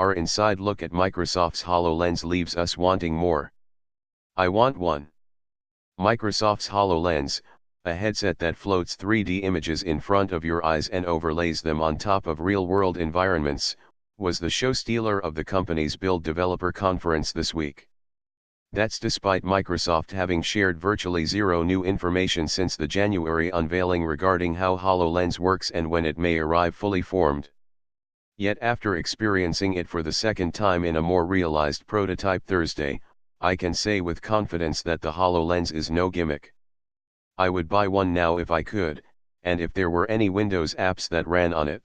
Our inside look at Microsoft's HoloLens leaves us wanting more. I want one. Microsoft's HoloLens, a headset that floats 3D images in front of your eyes and overlays them on top of real-world environments, was the show stealer of the company's Build Developer Conference this week. That's despite Microsoft having shared virtually zero new information since the January unveiling regarding how HoloLens works and when it may arrive fully formed. Yet after experiencing it for the second time in a more realized prototype Thursday, I can say with confidence that the HoloLens is no gimmick. I would buy one now if I could, and if there were any Windows apps that ran on it.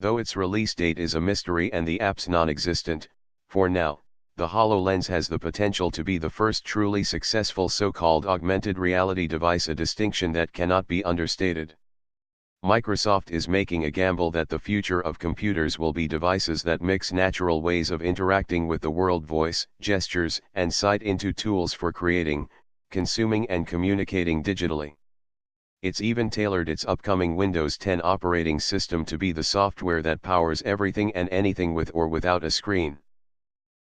Though its release date is a mystery and the apps non-existent, for now, the HoloLens has the potential to be the first truly successful so-called augmented reality device, a distinction that cannot be understated. Microsoft is making a gamble that the future of computers will be devices that mix natural ways of interacting with the world, voice, gestures, and sight into tools for creating, consuming and communicating digitally. It's even tailored its upcoming Windows 10 operating system to be the software that powers everything and anything with or without a screen.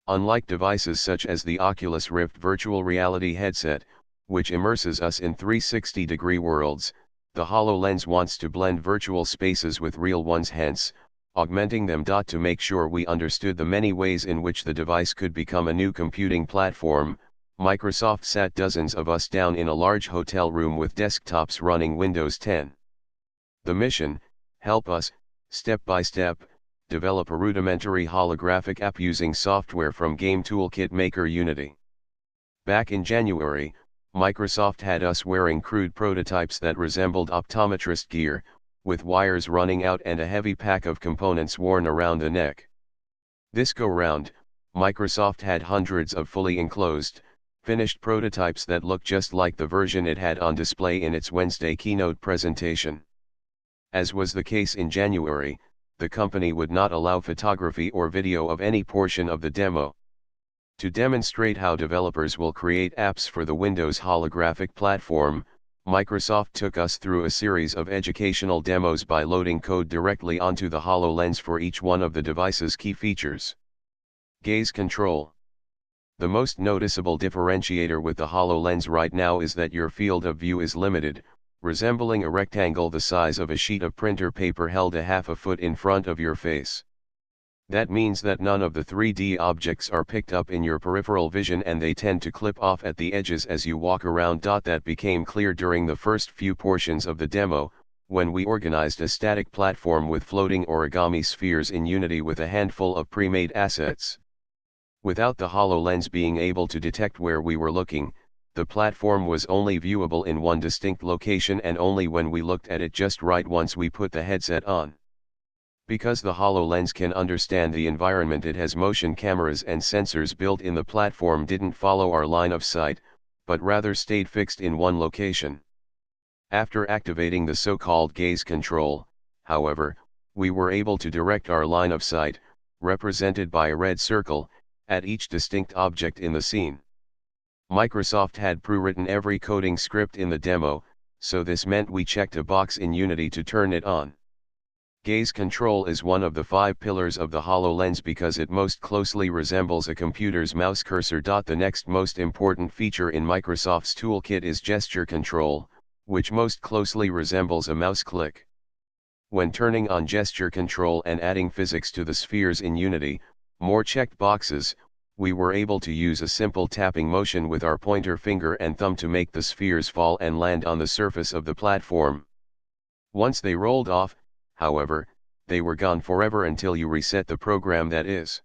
Unlike devices such as the Oculus Rift virtual reality headset, which immerses us in 360-degree worlds, the HoloLens wants to blend virtual spaces with real ones, hence, augmenting them. To make sure we understood the many ways in which the device could become a new computing platform, Microsoft sat dozens of us down in a large hotel room with desktops running Windows 10. The mission: help us, step by step, develop a rudimentary holographic app using software from game toolkit maker Unity. Back in January, Microsoft had us wearing crude prototypes that resembled optometrist gear, with wires running out and a heavy pack of components worn around the neck. This go-round, Microsoft had hundreds of fully enclosed, finished prototypes that look just like the version it had on display in its Wednesday keynote presentation. As was the case in January, the company would not allow photography or video of any portion of the demo. To demonstrate how developers will create apps for the Windows holographic platform, Microsoft took us through a series of educational demos by loading code directly onto the HoloLens for each one of the device's key features. Gaze control. The most noticeable differentiator with the HoloLens right now is that your field of view is limited, resembling a rectangle the size of a sheet of printer paper held a half a foot in front of your face. That means that none of the 3D objects are picked up in your peripheral vision and they tend to clip off at the edges as you walk around. That became clear during the first few portions of the demo, when we organized a static platform with floating origami spheres in Unity with a handful of pre-made assets. Without the HoloLens being able to detect where we were looking, the platform was only viewable in one distinct location and only when we looked at it just right once we put the headset on. Because the HoloLens can understand the environment, it has motion cameras and sensors built in. The platform didn't follow our line of sight, but rather stayed fixed in one location. After activating the so-called gaze control, however, we were able to direct our line of sight, represented by a red circle, at each distinct object in the scene. Microsoft had pre-written every coding script in the demo, so this meant we checked a box in Unity to turn it on. Gaze control is one of the 5 pillars of the HoloLens because it most closely resembles a computer's mouse cursor. The next most important feature in Microsoft's toolkit is gesture control, which most closely resembles a mouse click. When turning on gesture control and adding physics to the spheres in Unity, more checked boxes, we were able to use a simple tapping motion with our pointer finger and thumb to make the spheres fall and land on the surface of the platform. Once they rolled off, however, they were gone forever until you reset the program, that is.